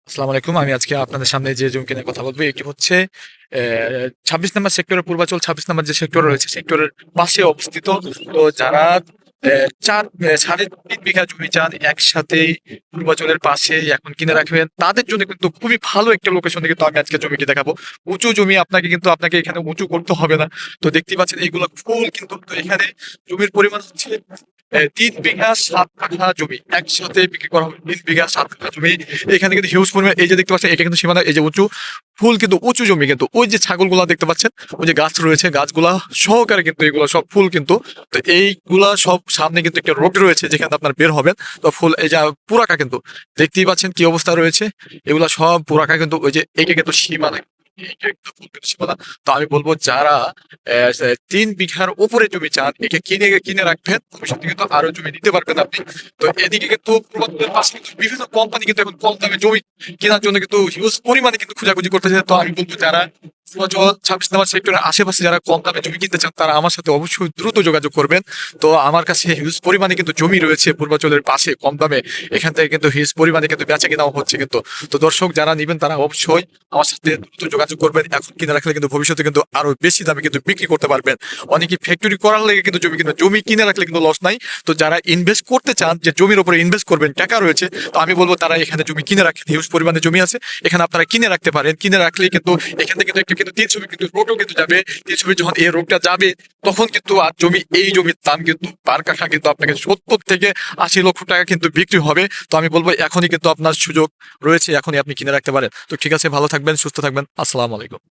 আসসালামু আলাইকুম। আমি আজকে আপনাদের সামনে যে জমি নিয়ে কথা বলবো এটি হচ্ছে ২৬ নম্বর সেক্টরের পূর্বাচল ২৬ নম্বর যে সেক্টর রয়েছে সেক্টরের পাশে অবস্থিত। তো যারা ৩.৫ বিঘা জমি চান একসাথেই পূর্বাচলের পাশে এখন কিনে রাখবেন, তাদের জন্য কিন্তু খুবই ভালো একটা লোকেশনে কিন্তু আমি আজকে জমিটি দেখাবো। উঁচু জমি আপনাকে এখানে উঁচু করতে হবে না। তো দেখতেই পাচ্ছেন এইগুলো ফুল কিন্তু। তো এখানে জমির পরিমাণ হচ্ছে ৩ বিঘা ৭ কাঠা জমি একসাথে বিক্রি করা হবে। ৩ বিঘা ৭ কাঠা জমি এখানে কিন্তু হিউজ পরিমাণ। এই যে দেখতে পাচ্ছেন এটা কিন্তু সীমানা, এই যে উঁচু ফুল কিন্তু উঁচু জমি কিন্তু ওই যে ছাগলগুলা দেখতে পাচ্ছেন, ওই যে গাছ রয়েছে গাছগুলা সহকারে কিন্তু এগুলো সব ফুল কিন্তু। তো এইগুলা সব সামনে কিন্তু একটা রোড রয়েছে যেখানে আপনার বের হবেন। তো ফুল এই যে পুরাকা কিন্তু দেখতেই পাচ্ছেন কি অবস্থা রয়েছে। এগুলা সব পুরাকা কিন্তু ওই যে এইটা কিন্তু সীমানা। এইটা একটা ফুল কিন্তু সীমানা। তো আমি বলবো যারা ৩ বিঘার উপরে জমি চান একে কিনে রাখবেন, ভবিষ্যতে কিন্তু আরো জমি নিতে পারবেন আপনি। তো এদিকে কিন্তু পূর্বাঞ্চলের পাশে কিন্তু বিভিন্ন কোম্পানি কিন্তু এখন কম দামে জমি কেনার জন্য কিন্তু হিউজ পরিমাণে কিন্তু খোঁজাখুঁজি করতেছে। তো আমি বলবো যারা পূর্বাচল ২৬ নম্বর সেক্টরের আশেপাশে যারা কম দামে জমি কিনতে চান তারা আমার সাথে অবশ্যই দ্রুত যোগাযোগ করবেন। তো আমার কাছে হিউজ পরিমাণে কিন্তু জমি রয়েছে পূর্বাচলের পাশে কম দামে। এখান থেকে কিন্তু হিউজ পরিমাণে কিন্তু বেচা কেনাও হচ্ছে কিন্তু। তো দর্শক যারা নিবেন তারা অবশ্যই আমার সাথে দ্রুত যোগাযোগ করবেন। এখন কিনে রাখলে কিন্তু ভবিষ্যতে কিন্তু আরো বেশি দামে কিন্তু বিক্রি করতে পারবেন। অনেকে ফ্যাক্টরি করার লেগে কিন্তু জমি কিনবেন, জমি কিনে রাখলে কিন্তু লস নাই। তো যারা ইনভেস্ট করতে চান যে জমির উপরে ইনভেস্ট করবেন টাকা রয়েছে, তো আমি বলবো তারা এখানে জমি কিনে রাখেন। হিউজ পরিমাণে জমি আছে এখানে, আপনারা কিনে রাখতে পারেন। কিনে রাখলেই কিন্তু এখান থেকে কিন্তু একটা কিন্তু ৩০০ কিন্তু রোডও কিন্তু যাবে। ৩০০ যখন এই রোডটা যাবে তখন কিন্তু আর এই জমির দাম কিন্তু পার কাঠা কিন্তু আপনাকে ৭০ থেকে ৮০ লক্ষ টাকা কিন্তু বিক্রি হবে। তো আমি বলবো এখনই কিন্তু আপনার সুযোগ রয়েছে, এখনই আপনি কিনে রাখতে পারেন। তো ঠিক আছে, ভালো থাকবেন, সুস্থ থাকবেন। আসসালামু আলাইকুম।